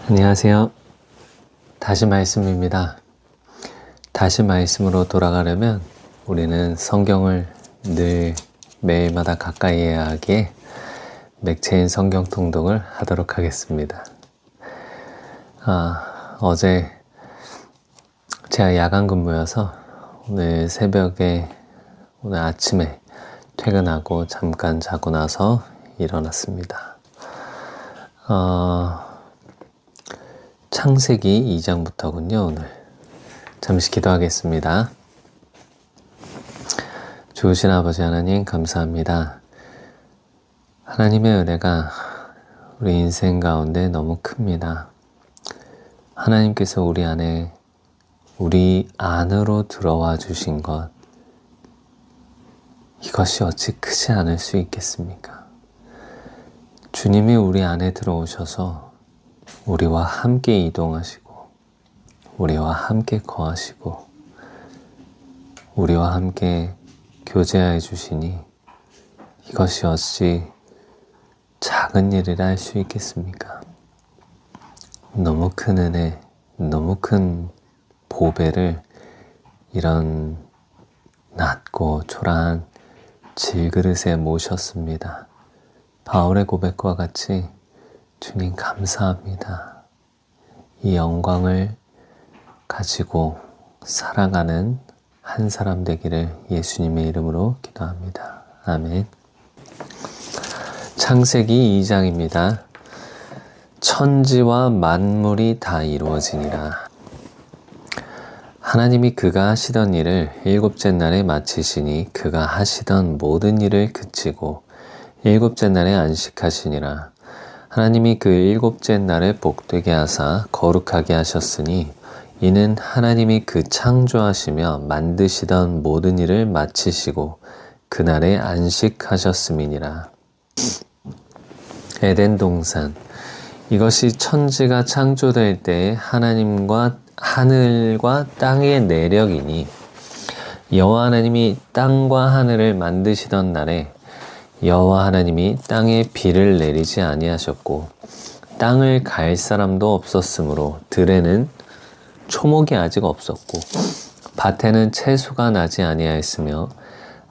안녕하세요. 다시 말씀입니다. 다시 말씀으로 돌아가려면 우리는 성경을 늘 매일마다 가까이 해야 하기에 맥체인 성경 통독을 하도록 하겠습니다. 어제 제가 야간 근무여서 오늘 아침에 퇴근하고 잠깐 자고 나서 일어났습니다. 창세기 2장부터군요. 오늘 잠시 기도하겠습니다. 좋으신 아버지 하나님 감사합니다. 하나님의 은혜가 우리 인생 가운데 너무 큽니다. 하나님께서 우리 안으로 들어와 주신 것, 이것이 어찌 크지 않을 수 있겠습니까? 주님이 우리 안에 들어오셔서 우리와 함께 이동하시고, 우리와 함께 거하시고, 우리와 함께 교제하여 주시니 이것이 어찌 작은 일이라 할 수 있겠습니까? 너무 큰 은혜, 너무 큰 보배를 이런 낮고 초라한 질그릇에 모셨습니다. 바울의 고백과 같이 주님 감사합니다. 이 영광을 가지고 살아가는 한 사람 되기를 예수님의 이름으로 기도합니다. 아멘. 창세기 2장입니다. 천지와 만물이 다 이루어지니라. 하나님이 그가 하시던 일을 일곱째 날에 마치시니 그가 하시던 모든 일을 그치고 일곱째 날에 안식하시니라. 하나님이 그 일곱째 날에 복되게 하사 거룩하게 하셨으니 이는 하나님이 그 창조하시며 만드시던 모든 일을 마치시고 그날에 안식하셨음이니라. 에덴 동산, 이것이 천지가 창조될 때에 하나님과 하늘과 땅의 내력이니 여호와 하나님이 땅과 하늘을 만드시던 날에 여호와 하나님이 땅에 비를 내리지 아니하셨고 땅을 갈 사람도 없었으므로 들에는 초목이 아직 없었고 밭에는 채소가 나지 아니하였으며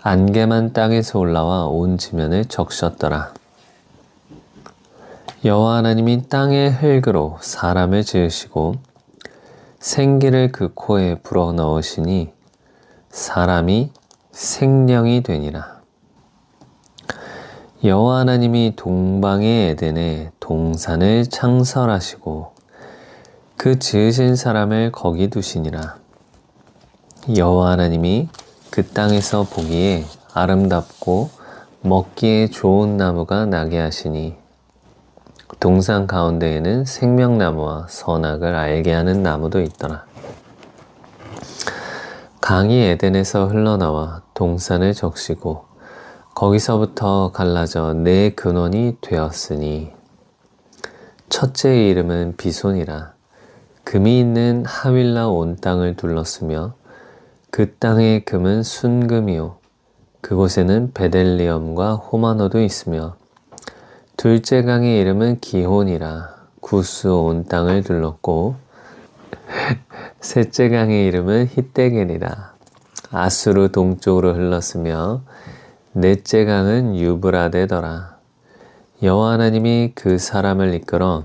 안개만 땅에서 올라와 온 지면을 적셨더라. 여호와 하나님이 땅의 흙으로 사람을 지으시고 생기를 그 코에 불어넣으시니 사람이 생령이 되니라. 여호와 하나님이 동방의 에덴에 동산을 창설하시고 그 지으신 사람을 거기 두시니라. 여호와 하나님이 그 땅에서 보기에 아름답고 먹기에 좋은 나무가 나게 하시니 동산 가운데에는 생명나무와 선악을 알게 하는 나무도 있더라. 강이 에덴에서 흘러나와 동산을 적시고 거기서부터 갈라져 네 근원이 되었으니 첫째의 이름은 비손이라. 금이 있는 하윌라 온 땅을 둘렀으며 그 땅의 금은 순금이요 그곳에는 베델리엄과 호마노도 있으며 둘째 강의 이름은 기혼이라. 구스 온 땅을 둘렀고 셋째 강의 이름은 히데겔이라. 아수르 동쪽으로 흘렀으며 넷째 강은 유브라데더라. 여호와 하나님이 그 사람을 이끌어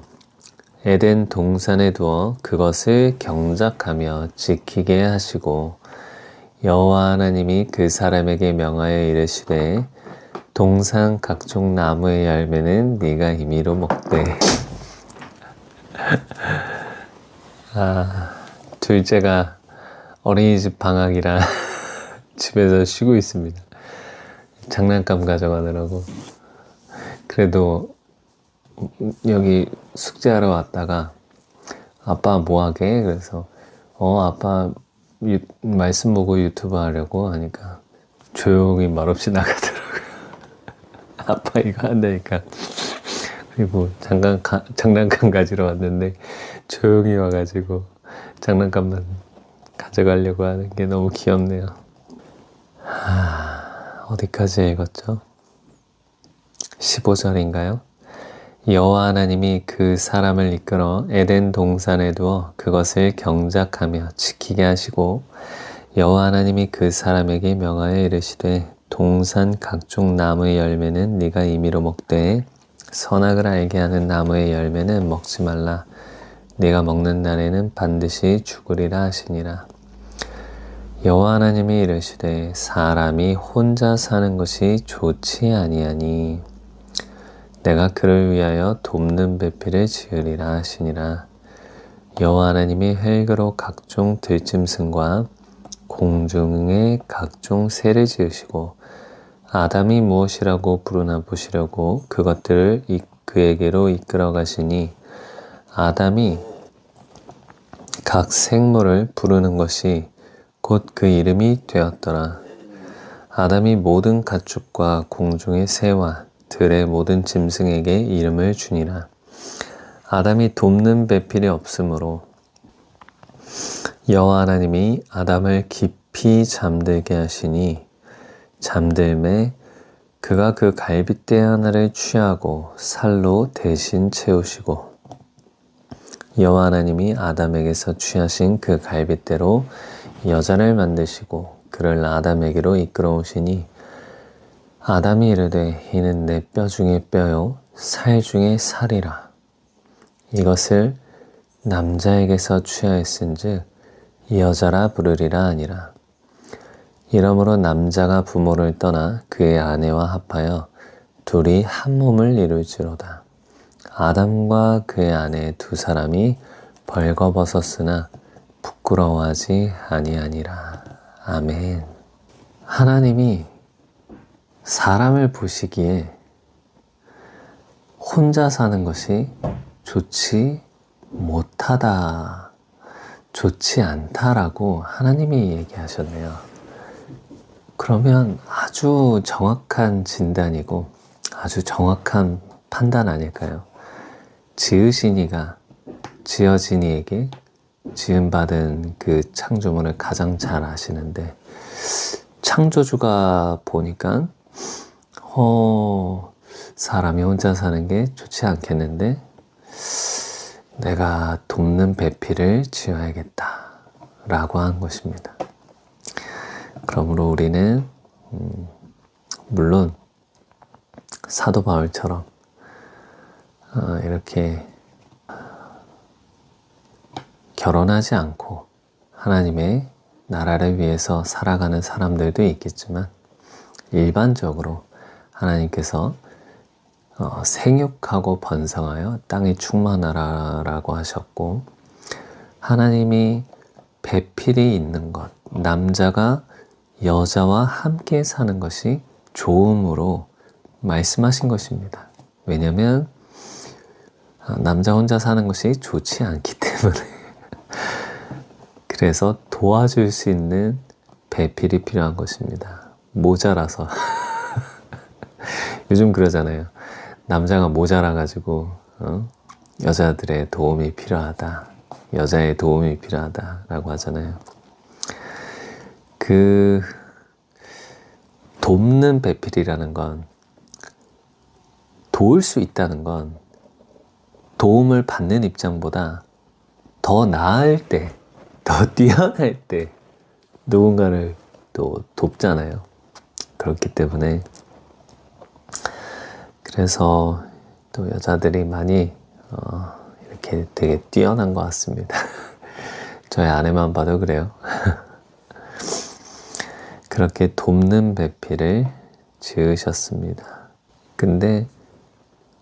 에덴 동산에 두어 그것을 경작하며 지키게 하시고 여호와 하나님이 그 사람에게 명하여 이르시되 동산 각종 나무의 열매는 네가 임의로 먹되 둘째가 어린이집 방학이라 집에서 쉬고 있습니다. 장난감 가져가느라고. 그래도 여기 숙제하러 왔다가 아빠 뭐하게? 그래서 아빠 말씀 보고 유튜브 하려고 하니까 조용히 말없이 나가더라고요. 아빠 이거 한다니까. 그리고 장난감 가지러 왔는데 조용히 와가지고 장난감만 가져가려고 하는 게 너무 귀엽네요. 어디까지 읽었죠? 15절인가요? 여호와 하나님이 그 사람을 이끌어 에덴 동산에 두어 그것을 경작하며 지키게 하시고 여호와 하나님이 그 사람에게 명하여 이르시되 동산 각종 나무의 열매는 네가 임의로 먹되 선악을 알게 하는 나무의 열매는 먹지 말라. 네가 먹는 날에는 반드시 죽으리라 하시니라. 여호와 하나님이 이르시되 사람이 혼자 사는 것이 좋지 아니하니 내가 그를 위하여 돕는 배필을 지으리라 하시니라. 여호와 하나님이 흙으로 각종 들짐승과 공중의 각종 새를 지으시고 아담이 무엇이라고 부르나 보시려고 그것들을 그에게로 이끌어 가시니 아담이 각 생물을 부르는 것이 곧 그 이름이 되었더라. 아담이 모든 가축과 공중의 새와 들의 모든 짐승에게 이름을 주니라. 아담이 돕는 배필이 없으므로 여호와 하나님이 아담을 깊이 잠들게 하시니 잠들매 그가 그 갈빗대 하나를 취하고 살로 대신 채우시고 여호와 하나님이 아담에게서 취하신 그 갈빗대로 여자를 만드시고 그를 아담에게로 이끌어오시니 아담이 이르되 이는 내 뼈 중에 뼈요 살 중에 살이라. 이것을 남자에게서 취하였은즉 여자라 부르리라 하니라. 이러므로 남자가 부모를 떠나 그의 아내와 합하여 둘이 한 몸을 이룰지로다. 아담과 그의 아내 두 사람이 벌거벗었으나 부끄러워하지 아니하니라. 아멘. 하나님이 사람을 보시기에 혼자 사는 것이 좋지 못하다, 좋지 않다라고 하나님이 얘기하셨네요. 그러면 아주 정확한 진단이고 아주 정확한 판단 아닐까요? 지으신 이가 지어진 이에게 지음받은 그 창조물을 가장 잘 아시는데 창조주가 보니까 사람이 혼자 사는 게 좋지 않겠는데 내가 돕는 배필을 지어야겠다 라고 한 것입니다. 그러므로 우리는 물론 사도 바울처럼 이렇게 결혼하지 않고 하나님의 나라를 위해서 살아가는 사람들도 있겠지만 일반적으로 하나님께서 생육하고 번성하여 땅에 충만하라라고 하셨고 하나님이 배필이 있는 것, 남자가 여자와 함께 사는 것이 좋음으로 말씀하신 것입니다. 왜냐하면 남자 혼자 사는 것이 좋지 않기 때문에 그래서 도와줄 수 있는 배필이 필요한 것입니다. 모자라서 요즘 그러잖아요. 남자가 모자라가지고 여자들의 도움이 필요하다, 여자의 도움이 필요하다라고 하잖아요. 그 돕는 배필이라는 건 도울 수 있다는 건 도움을 받는 입장보다 더 나을 때, 더 뛰어날 때 누군가를 또 돕잖아요. 그렇기 때문에 그래서 또 여자들이 많이 이렇게 되게 뛰어난 것 같습니다. 저희 아내만 봐도 그래요. 그렇게 돕는 배필을 지으셨습니다. 근데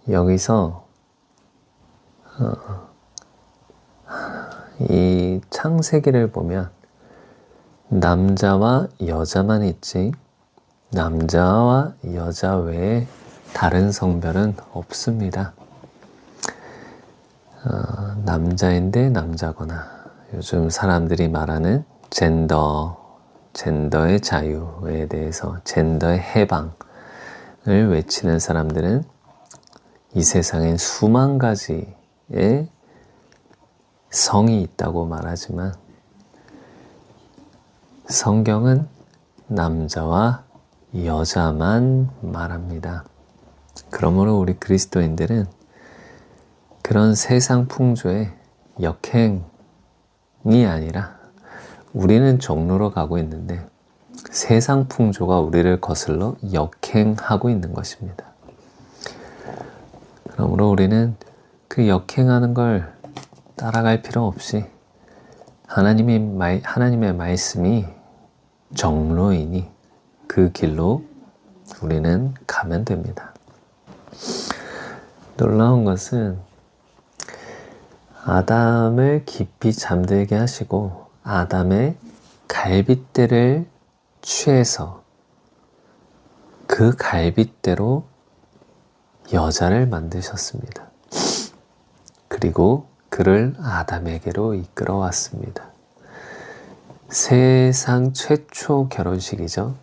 여기서 이 창세기를 보면 남자와 여자만 있지 남자와 여자 외에 다른 성별은 없습니다. 남자인데 남자거나 요즘 사람들이 말하는 젠더의 자유에 대해서 젠더의 해방을 외치는 사람들은 이 세상엔 수만 가지의 성이 있다고 말하지만 성경은 남자와 여자만 말합니다. 그러므로 우리 그리스도인들은 그런 세상 풍조의 역행이 아니라 우리는 정로로 가고 있는데 세상 풍조가 우리를 거슬러 역행하고 있는 것입니다. 그러므로 우리는 그 역행하는 걸 따라갈 필요 없이 하나님의 말씀이 정로이니 그 길로 우리는 가면 됩니다. 놀라운 것은 아담을 깊이 잠들게 하시고 아담의 갈빗대를 취해서 그 갈빗대로 여자를 만드셨습니다. 그리고 그를 아담에게로 이끌어 왔습니다. 세상 최초 결혼식이죠.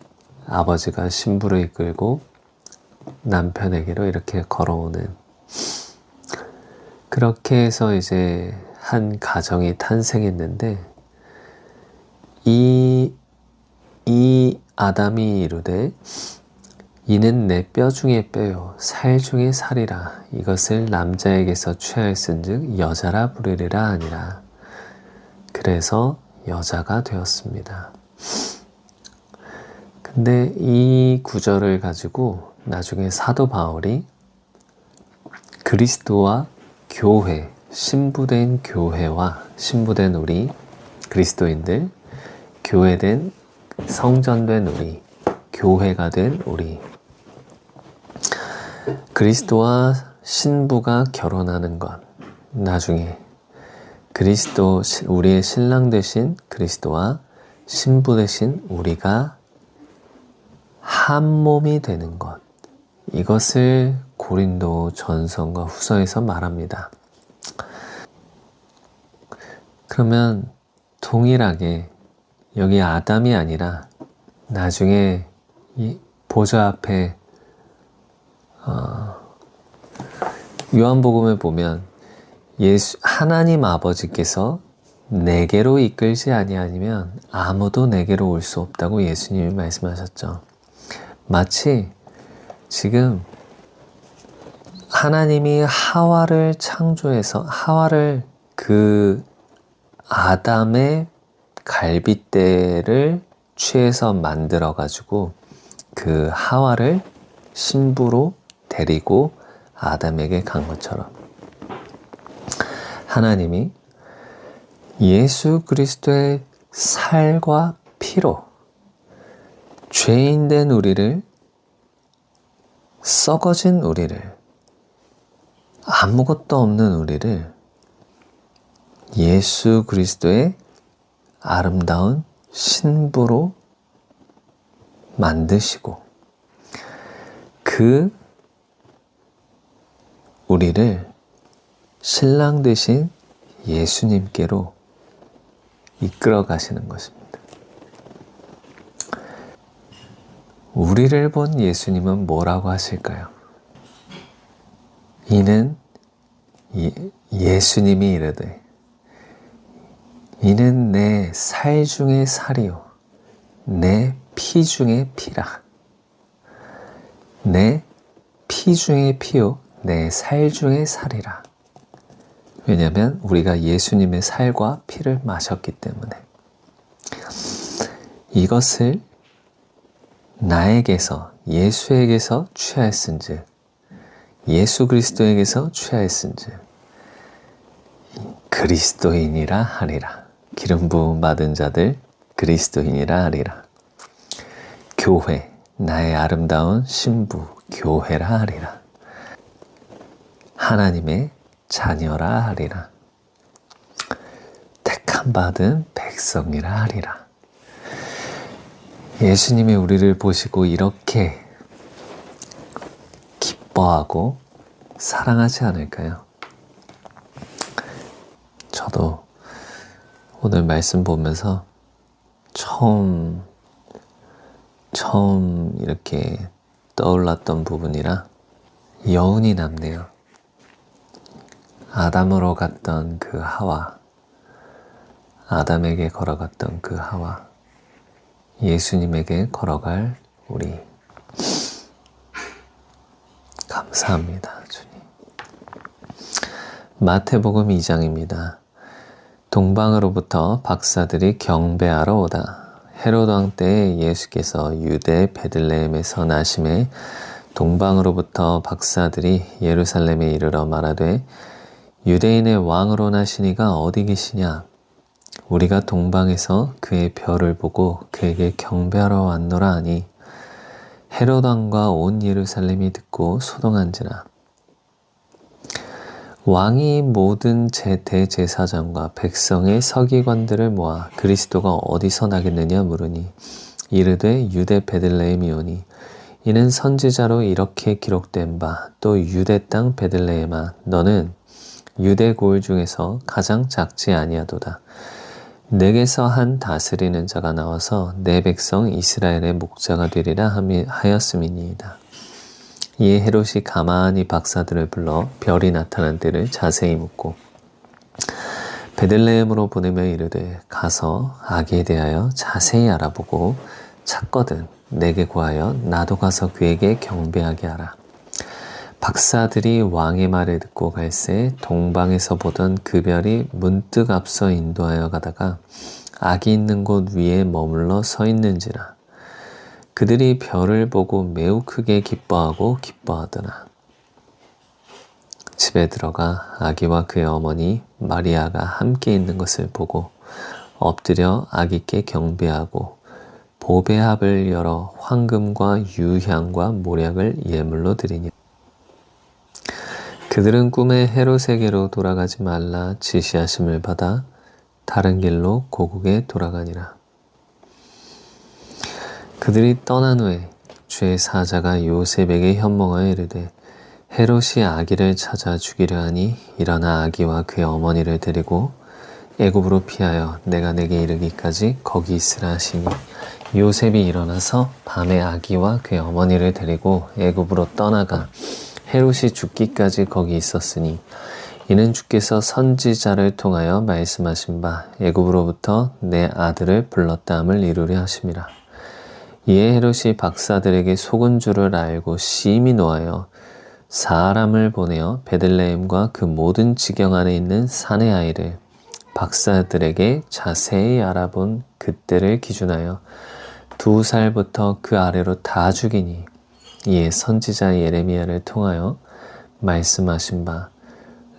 아버지가 신부를 이끌고 남편에게로 이렇게 걸어오는, 그렇게 해서 이제 한 가정이 탄생했는데 이 아담이 이르되 이는 내 뼈 중에 뼈요 살 중에 살이라. 이것을 남자에게서 취하였은즉 여자라 부르리라 하니라. 그래서 여자가 되었습니다. 근데 이 구절을 가지고 나중에 사도 바울이 그리스도와 교회, 신부된 교회와 신부된 우리 그리스도인들, 교회된 성전된 우리, 교회가 된 우리, 그리스도와 신부가 결혼하는 것, 나중에 그리스도, 우리의 신랑 되신 그리스도와 신부 되신 우리가 한 몸이 되는 것, 이것을 고린도 전서과 후서에서 말합니다. 그러면 동일하게 여기 아담이 아니라 나중에 이 보좌 앞에 요한복음에 보면 하나님 아버지께서 내게로 이끌지 아니하면 아무도 내게로 올 수 없다고 예수님이 말씀하셨죠. 마치 지금 하나님이 하와를 창조해서 하와를 그 아담의 갈빗대를 취해서 만들어 가지고 그 하와를 신부로 데리고 아담에게 간 것처럼 하나님이 예수 그리스도의 살과 피로 죄인된 우리를, 썩어진 우리를, 아무것도 없는 우리를 예수 그리스도의 아름다운 신부로 만드시고 그 우리를 신랑 되신 예수님께로 이끌어 가시는 것입니다. 우리를 본 예수님은 뭐라고 하실까요? 이는 예수님이 이르되 이는 내 살 중에 살이요 내 피 중에 피라. 내 피 중에 피요 내 살 중에 살이라. 왜냐하면 우리가 예수님의 살과 피를 마셨기 때문에 이것을 나에게서 예수에게서 취하였은즉 예수 그리스도에게서 취하였은즉 그리스도인이라 하리라. 기름 부음 받은 자들 그리스도인이라 하리라. 교회, 나의 아름다운 신부 교회라 하리라. 하나님의 자녀라 하리라. 택함 받은 백성이라 하리라. 예수님이 우리를 보시고 이렇게 기뻐하고 사랑하지 않을까요? 저도 오늘 말씀 보면서 처음 이렇게 떠올랐던 부분이라 여운이 남네요. 아담으로 갔던 그 하와, 아담에게 걸어갔던 그 하와, 예수님에게 걸어갈 우리. 감사합니다, 주님. 마태복음 2장입니다. 동방으로부터 박사들이 경배하러 오다. 헤롯 왕 때에 예수께서 유대 베들레헴에서 나심에 동방으로부터 박사들이 예루살렘에 이르러 말하되 유대인의 왕으로 나시니가 어디 계시냐? 우리가 동방에서 그의 별을 보고 그에게 경배하러 왔노라 하니 헤롯 왕과 온 예루살렘이 듣고 소동한지라. 왕이 모든 대제사장과 백성의 서기관들을 모아 그리스도가 어디서 나겠느냐 물으니 이르되 유대 베들레헴이오니 이는 선지자로 이렇게 기록된 바 또 유대 땅 베들레헴아 너는 유대 고을 중에서 가장 작지 아니하도다. 내게서 한 다스리는 자가 나와서 내 백성 이스라엘의 목자가 되리라 하였음이니이다. 이에 헤롯이 가만히 박사들을 불러 별이 나타난 때를 자세히 묻고 베들레헴으로 보내며 이르되 가서 아기에 대하여 자세히 알아보고 찾거든 내게 구하여 나도 가서 그에게 경배하게 하라. 박사들이 왕의 말을 듣고 갈새 동방에서 보던 그 별이 문득 앞서 인도하여 가다가 아기 있는 곳 위에 머물러 서 있는지라. 그들이 별을 보고 매우 크게 기뻐하더라. 집에 들어가 아기와 그의 어머니 마리아가 함께 있는 것을 보고 엎드려 아기께 경배하고 보배합을 열어 황금과 유향과 모략을 예물로 드리니 그들은 꿈에 헤롯에게로 돌아가지 말라 지시하심을 받아 다른 길로 고국에 돌아가니라. 그들이 떠난 후에 주의 사자가 요셉에게 현몽하여 이르되 헤롯이 아기를 찾아 죽이려 하니 일어나 아기와 그의 어머니를 데리고 애굽으로 피하여 내가 내게 이르기까지 거기 있으라 하시니 요셉이 일어나서 밤에 아기와 그의 어머니를 데리고 애굽으로 떠나가 헤롯이 죽기까지 거기 있었으니 이는 주께서 선지자를 통하여 말씀하신 바 애굽으로부터 내 아들을 불렀다함을 이루려 하심이라. 이에 헤롯이 박사들에게 속은 줄을 알고 심히 노하여 사람을 보내어 베들레헴과 그 모든 지경 안에 있는 산의 아이를 박사들에게 자세히 알아본 그때를 기준하여 2살부터 그 아래로 다 죽이니 이에 선지자 예레미야를 통하여 말씀하신 바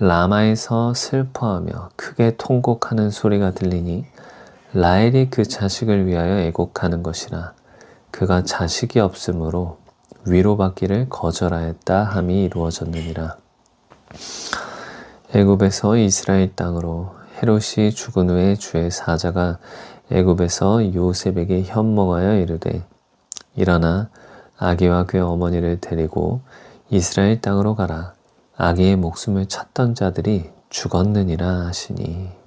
라마에서 슬퍼하며 크게 통곡하는 소리가 들리니 라헬이 그 자식을 위하여 애곡하는 것이라. 그가 자식이 없으므로 위로받기를 거절하였다 함이 이루어졌느니라. 애굽에서 이스라엘 땅으로 헤롯이 죽은 후에 주의 사자가 애굽에서 요셉에게 현몽하여 이르되 일어나 아기와 그의 어머니를 데리고 이스라엘 땅으로 가라. 아기의 목숨을 찾던 자들이 죽었느니라 하시니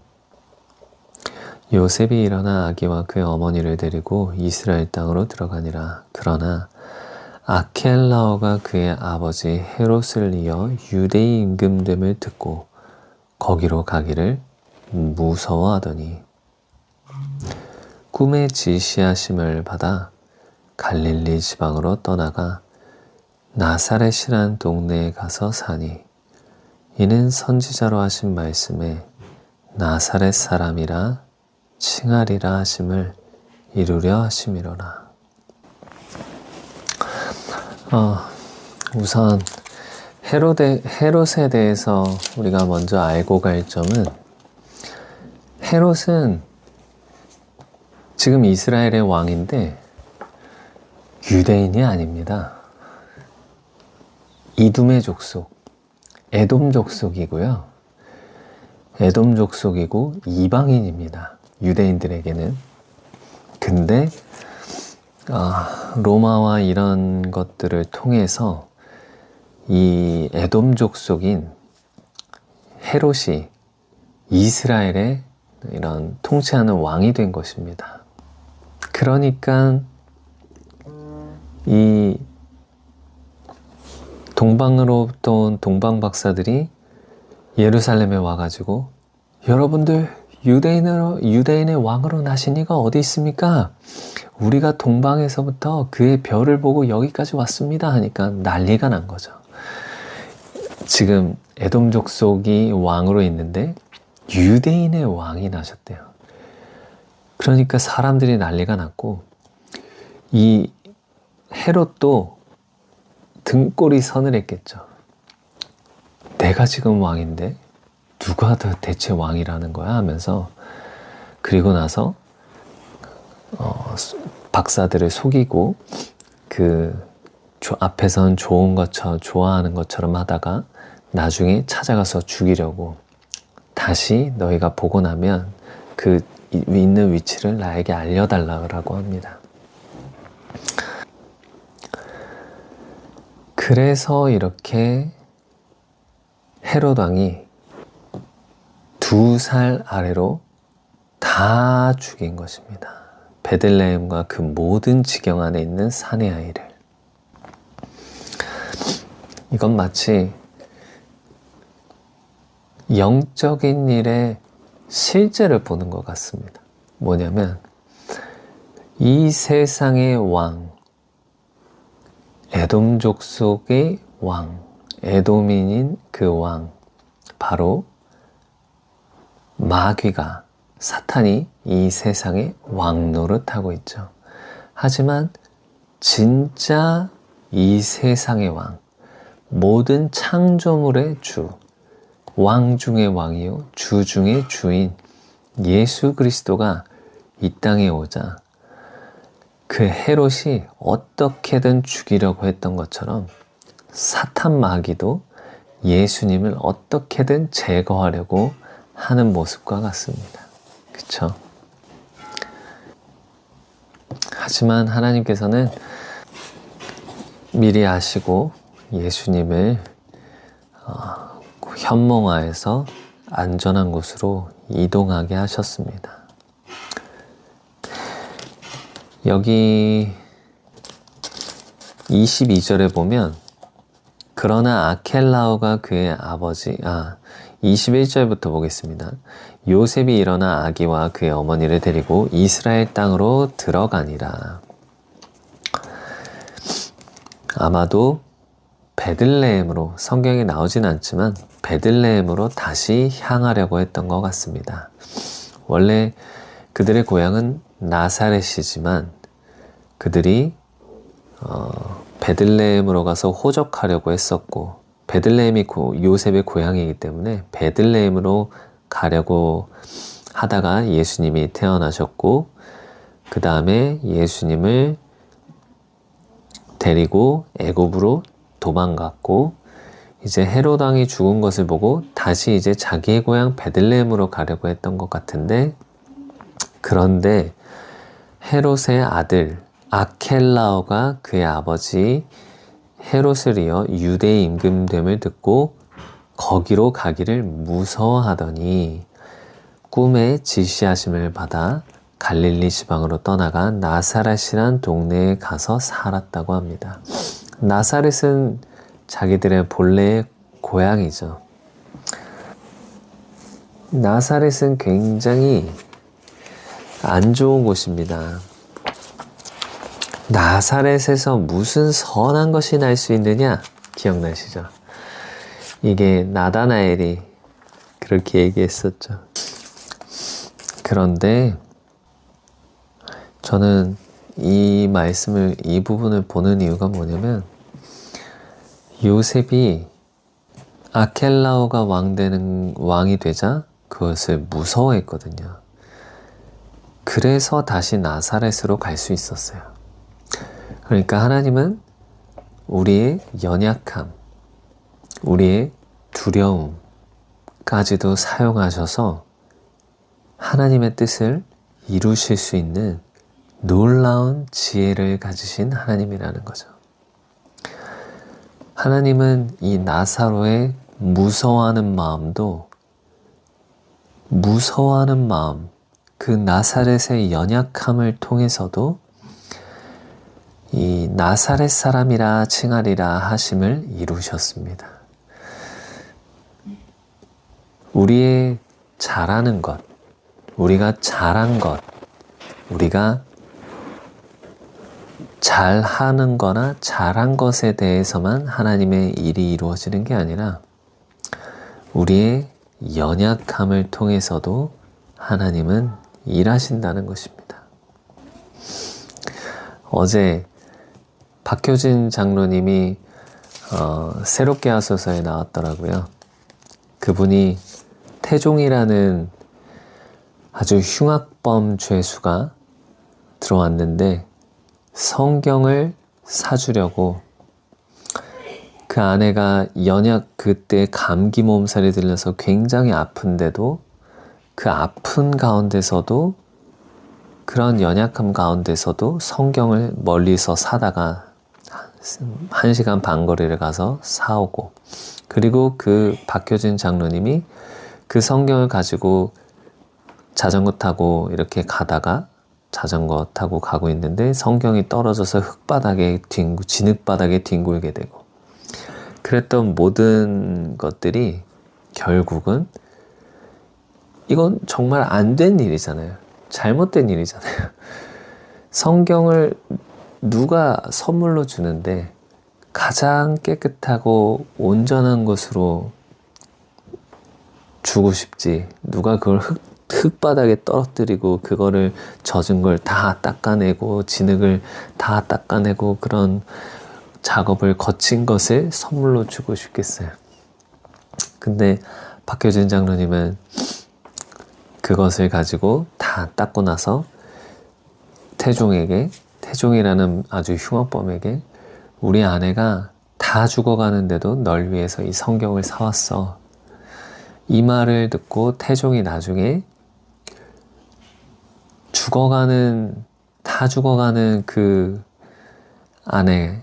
요셉이 일어나 아기와 그의 어머니를 데리고 이스라엘 땅으로 들어가니라. 그러나 아켈라오가 그의 아버지 헤롯을 이어 유대의 임금됨을 듣고 거기로 가기를 무서워하더니 꿈에 지시하심을 받아 갈릴리 지방으로 떠나가 나사렛이란 동네에 가서 사니 이는 선지자로 하신 말씀에 나사렛 사람이라 칭하리라 하심을 이루려 하심이로라. 우선 헤롯에 대해서 우리가 먼저 알고 갈 점은 헤롯은 지금 이스라엘의 왕인데 유대인이 아닙니다. 이둠의 족속, 에돔 족속이고요. 에돔 족속이고 이방인입니다. 유대인들에게는. 근데 로마와 이런 것들을 통해서 이 에돔 족속인 헤롯이 이스라엘의 이런 통치하는 왕이 된 것입니다. 그러니까 이 동방으로부터 온 동방 박사들이 예루살렘에 와가지고 여러분들 유대인의 왕으로 나신 이가 어디 있습니까? 우리가 동방에서부터 그의 별을 보고 여기까지 왔습니다 하니까 난리가 난 거죠. 지금 에돔 족속이 왕으로 있는데 유대인의 왕이 나셨대요. 그러니까 사람들이 난리가 났고 이 헤롯도 등골이 서늘했겠죠. 내가 지금 왕인데 누가 더 대체 왕이라는 거야 하면서, 그리고 나서 박사들을 속이고 앞에선 좋은 것처럼 좋아하는 것처럼 하다가 나중에 찾아가서 죽이려고, 다시 너희가 보고 나면 그 있는 위치를 나에게 알려달라고 합니다. 그래서 이렇게 헤롯 왕이 2살 아래로 다 죽인 것입니다. 베들레헴과 그 모든 지경 안에 있는 사내 아이를. 이건 마치 영적인 일의 실제를 보는 것 같습니다. 뭐냐면 이 세상의 왕, 에돔 족속의 왕, 에돔인인 그 왕, 바로 마귀가, 사탄이 이 세상의 왕 노릇하고 있죠. 하지만 진짜 이 세상의 왕, 모든 창조물의 주, 왕 중의 왕이요 주 중의 주인 예수 그리스도가 이 땅에 오자 그 헤롯이 어떻게든 죽이려고 했던 것처럼 사탄 마귀도 예수님을 어떻게든 제거하려고 하는 모습과 같습니다. 그쵸? 하지만 하나님께서는 미리 아시고 예수님을 현몽하에서 안전한 곳으로 이동하게 하셨습니다. 여기 22절에 보면 그러나 아켈라오가 그의 아버지 21절부터 보겠습니다. 요셉이 일어나 아기와 그의 어머니를 데리고 이스라엘 땅으로 들어가니라. 아마도 베들레헴으로, 성경에 나오진 않지만 베들레헴으로 다시 향하려고 했던 것 같습니다. 원래 그들의 고향은 나사렛이지만 그들이 베들레헴으로 가서 호적하려고 했었고, 베들레헴이 요셉의 고향이기 때문에 베들레헴으로 가려고 하다가 예수님이 태어나셨고, 그 다음에 예수님을 데리고 애굽으로 도망갔고, 이제 헤롯 왕이 죽은 것을 보고 다시 이제 자기의 고향 베들레헴으로 가려고 했던 것 같은데, 그런데 헤롯의 아들 아켈라오가 그의 아버지 헤롯을 이어 유대의 임금됨을 듣고 거기로 가기를 무서워하더니 꿈에 지시하심을 받아 갈릴리 지방으로 떠나가 나사렛이란 동네에 가서 살았다고 합니다. 나사렛은 자기들의 본래의 고향이죠. 나사렛은 굉장히 안 좋은 곳입니다. 나사렛에서 무슨 선한 것이 날 수 있느냐? 기억나시죠? 이게 나다나엘이 그렇게 얘기했었죠. 그런데 저는 이 말씀을, 이 부분을 보는 이유가 뭐냐면, 요셉이 아켈라오가 왕이 되자 그것을 무서워했거든요. 그래서 다시 나사렛으로 갈 수 있었어요. 그러니까 하나님은 우리의 연약함, 우리의 두려움까지도 사용하셔서 하나님의 뜻을 이루실 수 있는 놀라운 지혜를 가지신 하나님이라는 거죠. 하나님은 이 나사로의 무서워하는 마음도, 무서워하는 마음, 그 나사렛의 연약함을 통해서도 이 나사렛 사람이라 칭하리라 하심을 이루셨습니다. 우리의 잘하는 것, 우리가 잘한 것, 우리가 잘하는 거나 잘한 것에 대해서만 하나님의 일이 이루어지는 게 아니라 우리의 연약함을 통해서도 하나님은 일하신다는 것입니다. 어제 박효진 장로님이 새롭게 하소서에 나왔더라고요. 그분이 태종이라는 아주 흉악범 죄수가 들어왔는데 성경을 사주려고 그 아내가 그때 감기 몸살이 들려서 굉장히 아픈데도 그 아픈 가운데서도 그런 연약함 가운데서도 성경을 멀리서 사다가 1시간 반 거리를 가서 사오고, 그리고 그 박효진 장로님이 그 성경을 가지고 자전거 타고 이렇게 가다가 자전거 타고 가고 있는데 성경이 떨어져서 진흙바닥에 뒹굴게 되고, 그랬던 모든 것들이 결국은 이건 정말 안 된 일이잖아요. 잘못된 일이잖아요. 성경을 누가 선물로 주는데 가장 깨끗하고 온전한 것으로 주고 싶지, 누가 그걸 흙바닥에 떨어뜨리고 그거를 젖은 걸 다 닦아내고 진흙을 다 닦아내고 그런 작업을 거친 것을 선물로 주고 싶겠어요. 근데 박효진 장로님은 그것을 가지고 다 닦고 나서 태종이라는 아주 흉악범에게, 우리 아내가 다 죽어가는데도 널 위해서 이 성경을 사왔어. 이 말을 듣고 태종이 나중에 다 죽어가는 그 아내,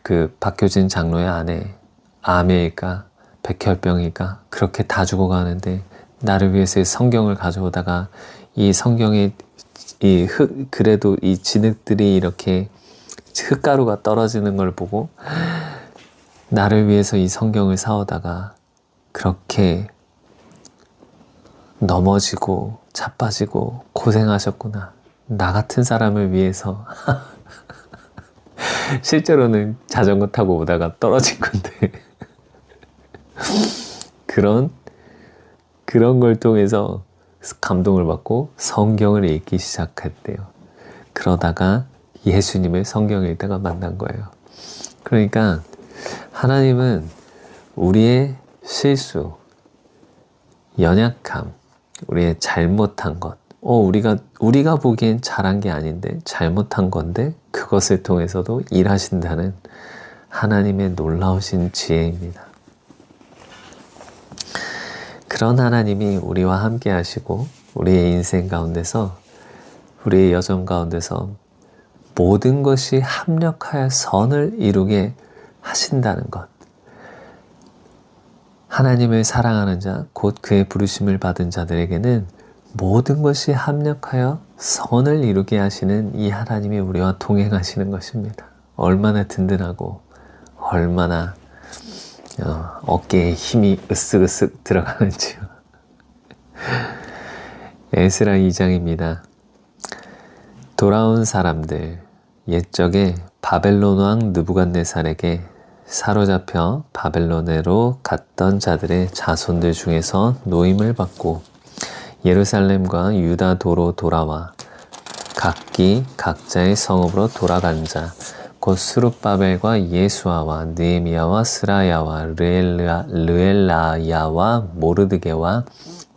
그 박효진 장로의 아내, 암일까 백혈병일까 그렇게 다 죽어가는데 나를 위해서 성경을 가져오다가 이 성경에 그래도 이 진흙들이 이렇게 흙가루가 떨어지는 걸 보고 나를 위해서 이 성경을 사오다가 그렇게 넘어지고 자빠지고 고생하셨구나. 나 같은 사람을 위해서. 실제로는 자전거 타고 오다가 떨어진 건데 그런 걸 통해서 감동을 받고 성경을 읽기 시작했대요. 그러다가 예수님을 성경 읽다가 만난 거예요. 그러니까 하나님은 우리의 실수, 연약함, 우리의 잘못한 것, 우리가 보기엔 잘한 게 아닌데 잘못한 건데 그것을 통해서도 일하신다는 하나님의 놀라우신 지혜입니다. 그런 하나님이 우리와 함께 하시고 우리의 인생 가운데서, 우리의 여정 가운데서 모든 것이 합력하여 선을 이루게 하신다는 것, 하나님을 사랑하는 자, 곧 그의 부르심을 받은 자들에게는 모든 것이 합력하여 선을 이루게 하시는 이 하나님이 우리와 동행하시는 것입니다. 얼마나 든든하고 얼마나 어깨에 힘이 으쓱으쓱 들어가는지요. 에스라 2장입니다. 돌아온 사람들, 옛적에 바벨론 왕 느부갓네살에게 사로잡혀 바벨론으로 갔던 자들의 자손들 중에서 노임을 받고 예루살렘과 유다도로 돌아와 각기 각자의 성읍으로 돌아간 자, 곧 스룹바벨과 예수아와 느헤미야와 스라야와 르엘라야와 모르드게와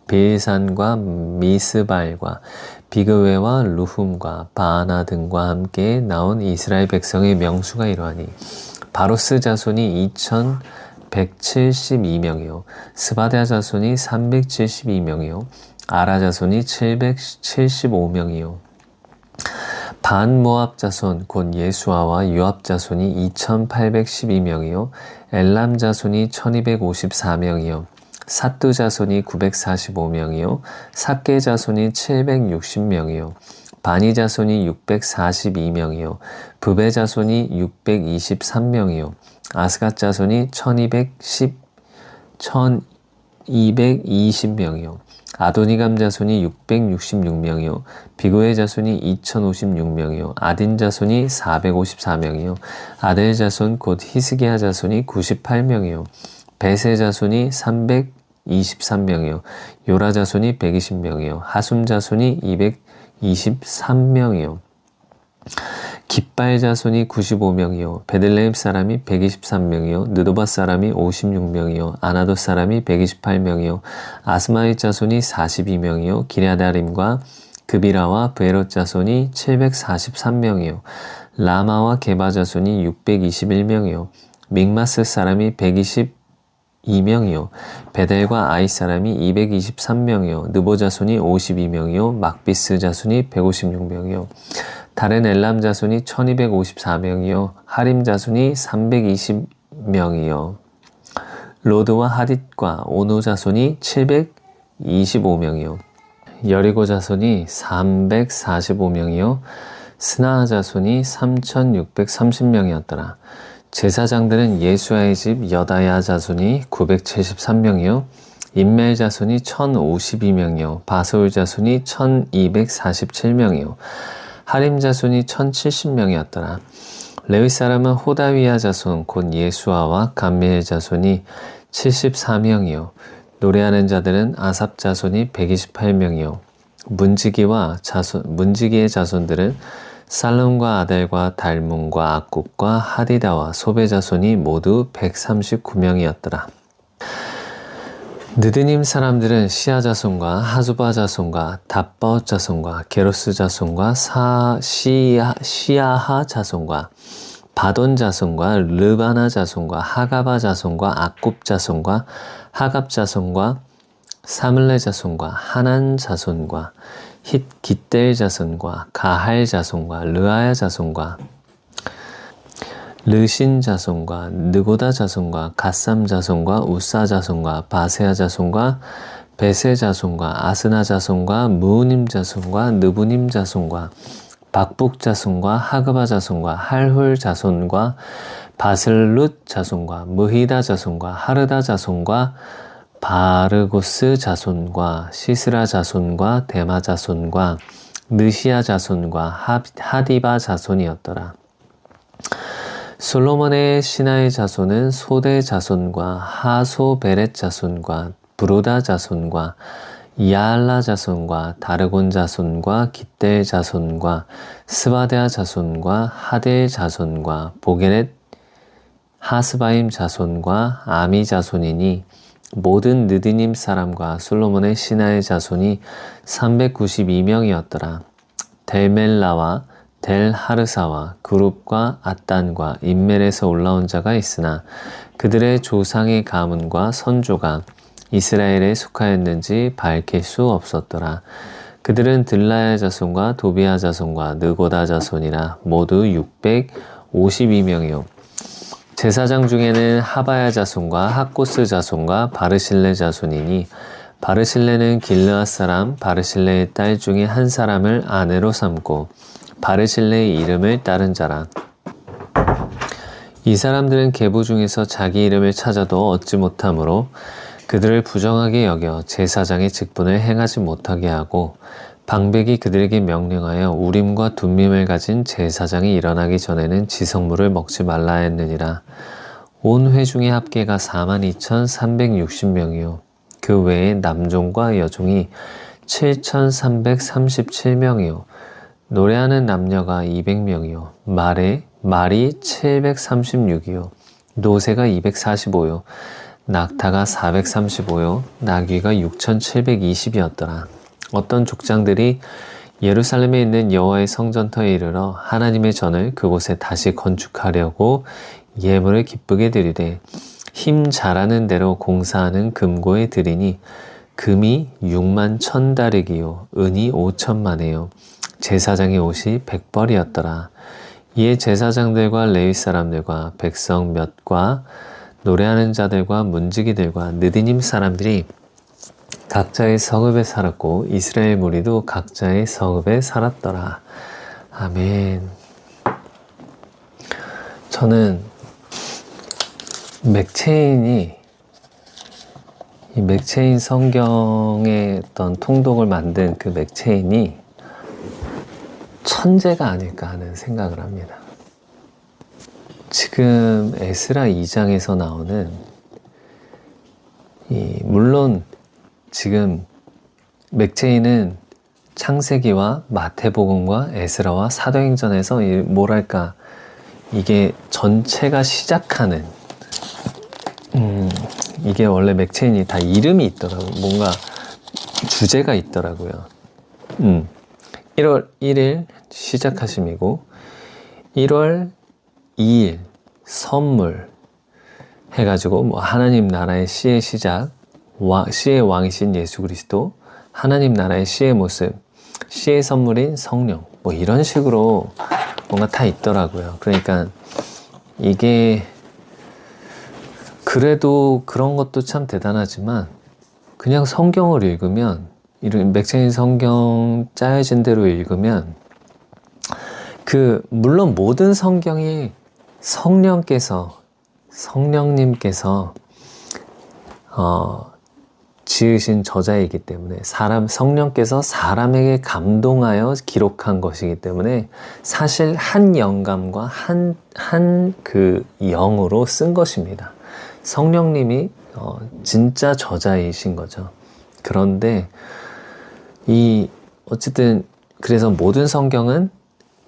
빌산과 미스발과 비그웨와 루훔과 바하나 등과 함께 나온 이스라엘 백성의 명수가 이러하니 바로스 자손이 2172명이요 스바랴 자손이 372명이요 아라 자손이 775명이요 반모압 자손 곧 예수아와 요압 자손이 2812명이요 엘람 자손이 1254명이요 삿두 자손이 945명이요 삭게 자손이 760명이요 바니 자손이 642명이요 부베 자손이 623명이요 아스갓 자손이 1220명이요 아도니감 자손이 666명이요 비고의 자손이 2056명이요 아딘 자손이 454명이요 아델 자손 곧 히스기야 자손이 98명이요 베세 자손이 23명이요. 요라 자손이 120명이요. 하숨 자손이 223명이요. 깃발 자손이 95명이요. 베들레헴 사람이 123명이요. 느도바 사람이 56명이요. 아나도 사람이 128명이요. 아스마의 자손이 42명이요. 기랴다림과 그비라와 브에롯 자손이 743명이요. 라마와 게바 자손이 621명이요. 믹마스 사람이 122명이요. 베델과 아이 사람이 223명이요. 느보 자손이 52명이요. 막비스 자손이 156명이요. 다른 엘람 자손이 1254명이요. 하림 자손이 320명이요. 로드와 하딧과 오노 자손이 725명이요. 여리고 자손이 345명이요. 스나아 자손이 3630명이었더라. 제사장들은 예수아의 집 여다야 자손이 973명이요. 임멜 자손이 1052명이요. 바솔 자손이 1247명이요. 하림 자손이 1070명이었더라. 레위 사람은 호다위야 자손 곧 예수아와 감미엘 자손이 74명이요. 노래하는 자들은 아삽 자손이 128명이요. 문지기의 자손들은 살룸과 아델과 달문과 악굽과 하디다와 소베 자손이 모두 139명이었더라. 느드님 사람들은 시아 자손과 하수바 자손과 답버 자손과 게로스 자손과 시아하 자손과 바돈 자손과 르바나 자손과 하가바 자손과 악굽 자손과 하갑 자손과 사물레 자손과 하난 자손과 깃델 자손과 가할 자손과 르아야 자손과 르신 자손과 느고다 자손과 갓삼 자손과 우사 자손과 바세아 자손과 베세 자손과 아스나 자손과 무우님 자손과 느부님 자손과 박북 자손과 하그바 자손과 할훌 자손과 바슬룻 자손과 무히다 자손과 하르다 자손과 바르고스 자손과 시스라 자손과 데마 자손과 느시아 자손과 하디바 자손이었더라. 솔로몬의 신하의 자손은 소대 자손과 하소베렛 자손과 브루다 자손과 야알라 자손과 다르곤 자손과 깃델 자손과 스바데아 자손과 하델 자손과 보게넷 하스바임 자손과 아미 자손이니 모든 느디님 사람과 솔로몬의 신하의 자손이 392명이었더라. 델멜라와 델하르사와 그룹과 앗단과 인멜에서 올라온 자가 있으나 그들의 조상의 가문과 선조가 이스라엘에 속하였는지 밝힐 수 없었더라. 그들은 들라야 자손과 도비아 자손과 느고다 자손이라 모두 652명이요. 제사장 중에는 하바야 자손과 학고스 자손과 바르실레 자손이니 바르실레는 길르앗 사람 바르실레의 딸 중에 한 사람을 아내로 삼고 바르실레의 이름을 따른 자라. 이 사람들은 계보 중에서 자기 이름을 찾아도 얻지 못하므로 그들을 부정하게 여겨 제사장의 직분을 행하지 못하게 하고 방백이 그들에게 명령하여 우림과 둠밈을 가진 제사장이 일어나기 전에는 지성물을 먹지 말라 했느니라. 온 회중의 합계가 42,360명이요. 그 외에 남종과 여종이 7,337명이요. 노래하는 남녀가 200명이요. 말이 736이요. 노새가 245요. 낙타가 435요. 나귀가 6,720이었더라. 어떤 족장들이 예루살렘에 있는 여호와의 성전터에 이르러 하나님의 전을 그곳에 다시 건축하려고 예물을 기쁘게 드리되 힘 잘하는 대로 공사하는 금고에 드리니 금이 6만 1,000다리기요 은이 5천만에요. 제사장의 옷이 100벌이었더라. 이에 제사장들과 레위 사람들과 백성 몇과 노래하는 자들과 문지기들과 느디님 사람들이 각자의 성읍에 살았고 이스라엘 무리도 각자의 성읍에 살았더라. 아멘. 저는 맥체인이 이 맥체인 성경의 어떤 통독을 만든 그 맥체인이 천재가 아닐까 하는 생각을 합니다. 지금 에스라 2장에서 나오는 물론 지금 맥체인은 창세기와 마태복음과 에스라와 사도행전에서 뭐랄까 이게 전체가 시작하는 이게 원래 맥체인이 다 이름이 있더라고요. 뭔가 주제가 있더라고요. 1월 1일 시작하심이고 1월 2일 선물 해가지고 뭐 하나님 나라의 시의 시작, 시의 왕이신 예수 그리스도, 하나님 나라의 시의 모습, 시의 선물인 성령, 뭐 이런 식으로 뭔가 다 있더라고요. 그러니까 이게 그래도 그런 것도 참 대단하지만 그냥 성경을 읽으면 이런 맥체인 성경 짜여진 대로 읽으면 물론 모든 성경이 성령님께서 지으신 저자이기 때문에 성령께서 사람에게 감동하여 기록한 것이기 때문에 사실 한 영감과 한 그 영으로 쓴 것입니다. 성령님이 진짜 저자이신 거죠. 그런데 어쨌든 그래서 모든 성경은